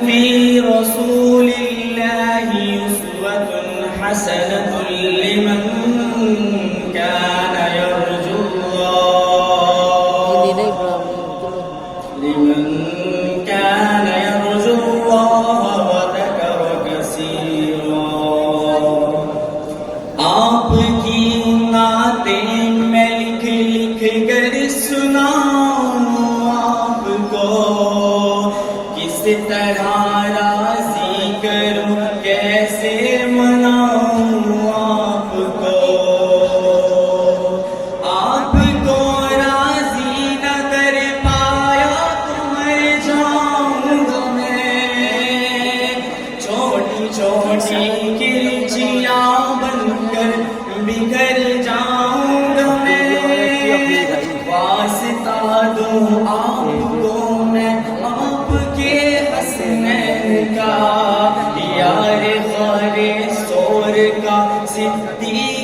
في رسول الله أسوة حسنة لمن كان يرجو الله وذكر كثيرا आपकी नातें मैं लिख लिख कर सुनाऊं आपको किस तरह राजी करूं कैसे मनाऊं आपको आपको राजी न कर पाया तो मर जाऊंगा मैं छोटी छोटी किरचियां बनकर बिखर जाऊंगा मैं वास्ता दूं आपको मैं आपके हसनैन का यार ख्वारे सोर का सिद्दीक